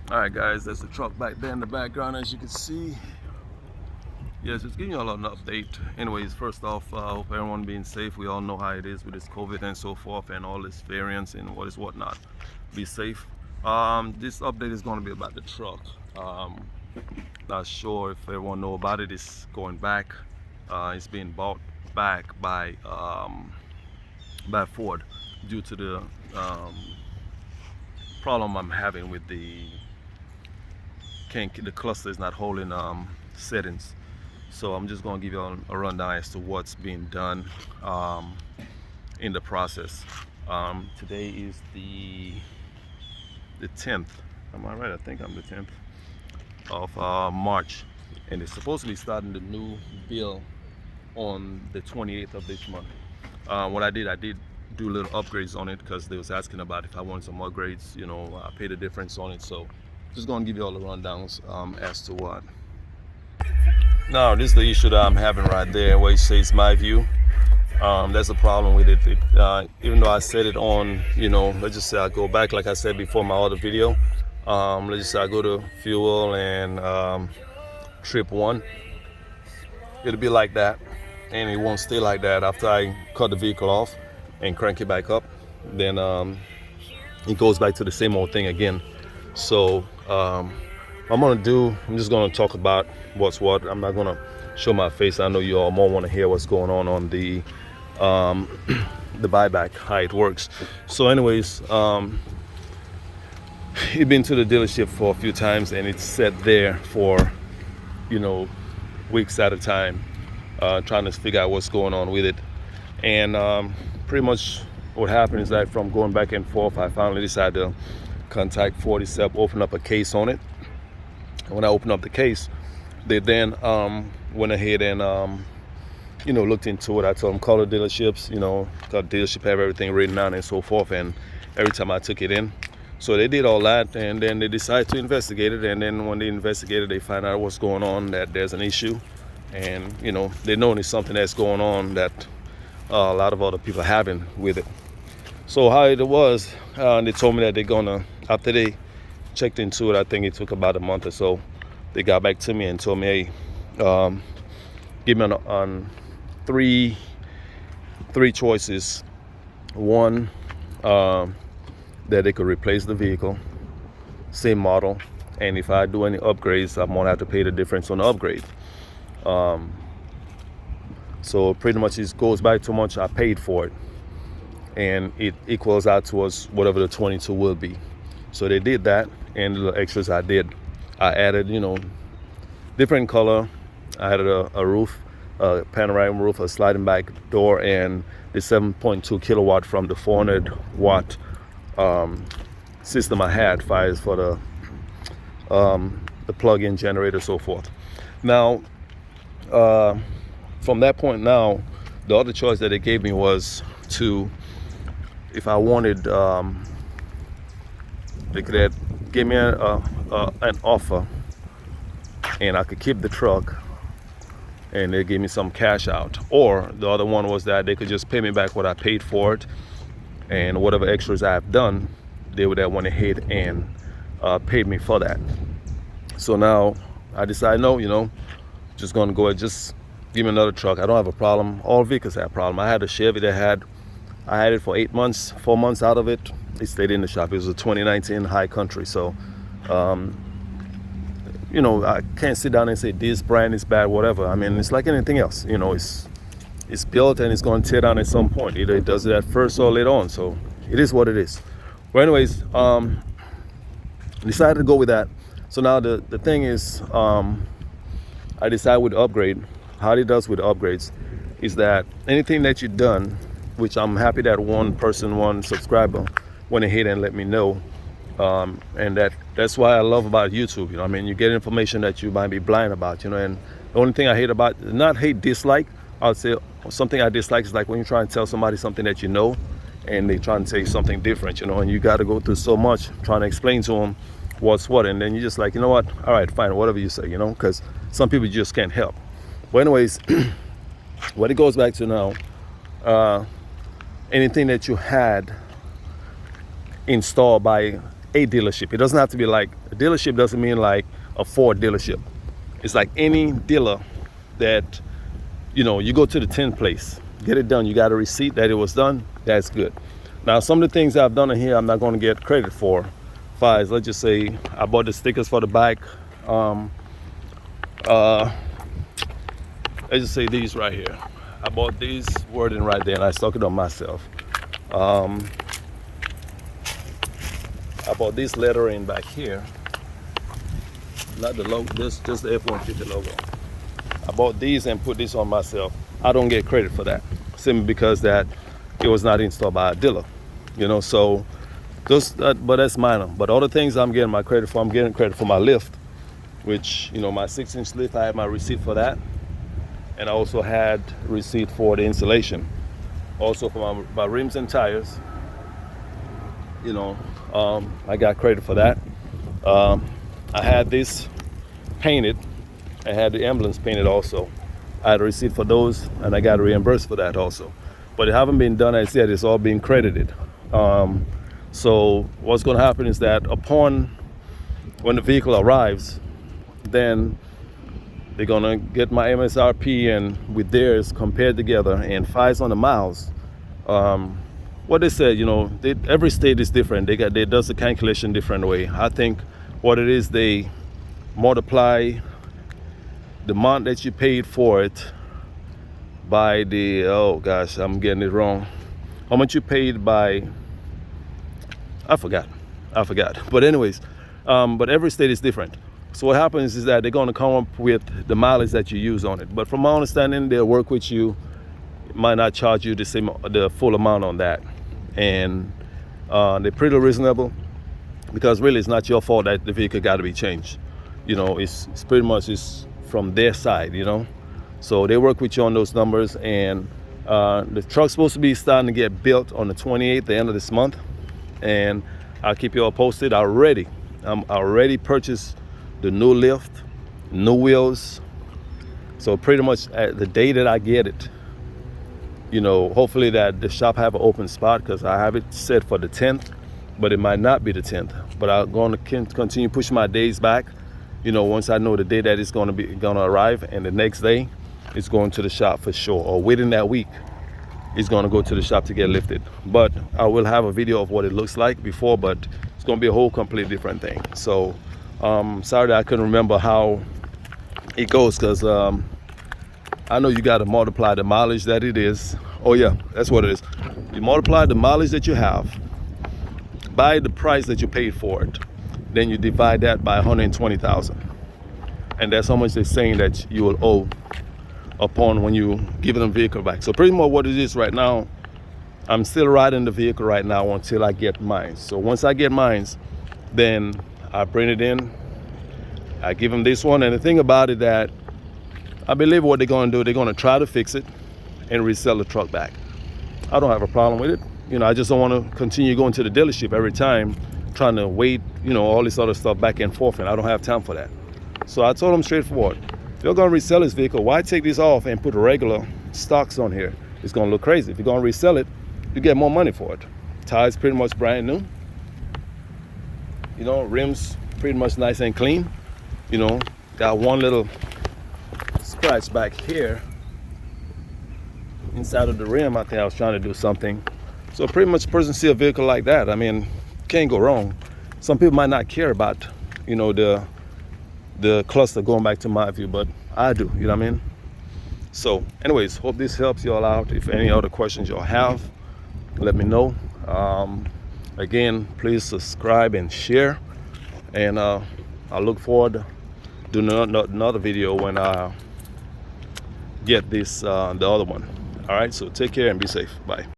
All right, guys, that's the truck back there in the background, as you can see. Yes, just giving you all an update. Anyways, first off, I hope everyone being safe. We all know how it is with this COVID and so forth, and all this variants and whatnot. Be safe. This update is going to be about the truck. Not sure if everyone know about it. It's going back. It's being bought back by Ford due to the problem I'm having with the cluster is not holding settings. So I'm just going to give you a rundown as to what's being done in the process. Today is the 10th. Am I right? I think I'm the 10th of March, and it's supposed to be starting the new bill on the 28th of this month. What I did do little upgrades on it because they was asking about if I wanted some upgrades. You know, I paid the difference on it. So just gonna give you all the rundowns as to what. Now this is the issue that I'm having right there, where it says my view. That's a problem with it. Even though I set it on, you know, let's just say I go back like I said before my other video. Let's just say I go to fuel and trip 1. It'll be like that, and it won't stay like that after I cut the vehicle off and crank it back up. Then it goes back to the same old thing again. So I'm just gonna talk about what's what. I'm not gonna show my face. I know you all more want to hear what's going on the the buyback, how it works. So anyways, you've been to the dealership for a few times, and it's sat there for, you know, weeks at a time, trying to figure out what's going on with it. And pretty much what happened is that from going back and forth, I finally decided to contact 47, open up a case on it. And when I opened up the case, they then went ahead and you know, looked into it. I told them call the dealerships, you know, call the dealership, have everything written down and so forth. And every time I took it in, so they did all that, and then they decided to investigate it. And then when they investigated, they find out what's going on, that there's an issue, and you know, they know there's something that's going on that a lot of other people are having with it. So how it was, they told me that they're gonna, after they checked into it, I think it took about a month or so, they got back to me and told me, hey, give me on three choices. One, that they could replace the vehicle, same model, and if I do any upgrades, I'm gonna have to pay the difference on the upgrade. So pretty much it goes back to how much I paid for it, and it equals out towards whatever the 22 will be. So they did that, and the extras I added, you know, different color. I added a roof, a panoramic roof, a sliding back door, and the 7.2 kilowatt from the 400 watt system I had for the plug-in generator, so forth. Now from that point, now the other choice that they gave me was to, if I wanted, they could give me an offer, and I could keep the truck, and they gave me some cash out. Or the other one was that they could just pay me back what I paid for it, and whatever extras I've done, they would have went ahead and paid me for that. So now I decided, no, you know, just gonna go ahead, just give me another truck. I don't have a problem. All vehicles have a problem. I had a Chevy that I had it for 8 months, 4 months out of it, it stayed in the shop. It was a 2019 High Country. So, you know, I can't sit down and say this brand is bad, whatever. I mean, it's like anything else. You know, it's built and it's going to tear down at some point. Either it does it at first or later on. So it is what it is. Well, anyways, decided to go with that. So now the thing is, I decided with the upgrade, how it does with the upgrades is that anything that you've done, which I'm happy that one subscriber went ahead and let me know, and that's why I love about YouTube. You know, I mean, you get information that you might be blind about, you know. And the only thing I hate about, not hate, dislike, I would say something I dislike is like when you try and tell somebody something that you know, and they try and say something different, you know, and you got to go through so much trying to explain to them what's what, and then you're just like, you know what, all right, fine, whatever you say, you know, because some people just can't help. But anyways, what it goes back to now, anything that you had installed by a dealership. It doesn't have to be like a dealership. Doesn't mean like a Ford dealership. It's like any dealer that, you know, you go to the 10th place, get it done. You got a receipt that it was done. That's good. Now, some of the things I've done in here, I'm not going to get credit for. Let's just say I bought the stickers for the bike. Let's just say these right here. I bought these wording right there and I stuck it on myself. I bought this lettering back here. Not the logo, just the F-150 logo. I bought these and put this on myself. I don't get credit for that, simply because that it was not installed by a dealer, you know. So those, but that's minor. But other things I'm getting my credit for. I'm getting credit for my lift, which, you know, my 6-inch lift. I had my receipt for that, and I also had receipt for the installation. Also for my rims and tires, you know, I got credit for that. I had this painted. I had the emblems painted also. I had a receipt for those, and I got reimbursed for that also. But it haven't been done as yet. It's all being credited. So what's going to happen is that when the vehicle arrives, then they're going to get my MSRP and with theirs compared together, and fives on the miles. What they said, you know, every state is different. They does the calculation different way. I think what it is, they multiply the amount that you paid for it by the, oh gosh, I'm getting it wrong. How much you paid by, I forgot. But anyways, but every state is different. So what happens is that they're going to come up with the mileage that you use on it. But from my understanding, they'll work with you, might not charge you the full amount on that. And they're pretty reasonable, because really it's not your fault that the vehicle got to be changed. You know, it's pretty much it's from their side, you know. So they work with you on those numbers, and the truck's supposed to be starting to get built on the 28th, the end of this month. And I'll keep you all posted. I already purchased the new lift, new wheels. So pretty much at the day that I get it, you know, hopefully that the shop have an open spot, because I have it set for the 10th, but it might not be the 10th. But I'm going to continue pushing my days back. You know, once I know the day that it's going to arrive, and the next day it's going to the shop for sure, or within that week it's going to go to the shop to get lifted. But I will have a video of what it looks like before, but it's going to be a whole completely different thing. So sorry that I couldn't remember how it goes, because I know you got to multiply the mileage that it is. Oh yeah, that's what it is. You multiply the mileage that you have by the price that you paid for it. Then you divide that by 120,000. And that's how much they're saying that you will owe upon when you give them vehicle back. So pretty much what it is right now, I'm still riding the vehicle right now until I get mine. So once I get mine, then I bring it in, I give them this one. And the thing about it, that I believe what they're going to do, they're going to try to fix it and resell the truck back. I don't have a problem with it. You know, I just don't want to continue going to the dealership every time, trying to wait, you know, all this other stuff back and forth, and I don't have time for that. So I told them straightforward, if you're going to resell this vehicle, why take this off and put regular stocks on here? It's going to look crazy. If you're going to resell it, you get more money for it. Tires pretty much brand new. You know, rims pretty much nice and clean. You know, got one little scratch back here inside of the rim. I think I was trying to do something. So pretty much a person see a vehicle like that, I mean, can't go wrong. Some people might not care about, you know, the cluster going back to my view, but I do, you know what I mean? So anyways, hope this helps you all out. If any other questions y'all have, let me know. Again, please subscribe and share, and I look forward to doing another video when I get this the other one. All right, so take care and be safe. Bye.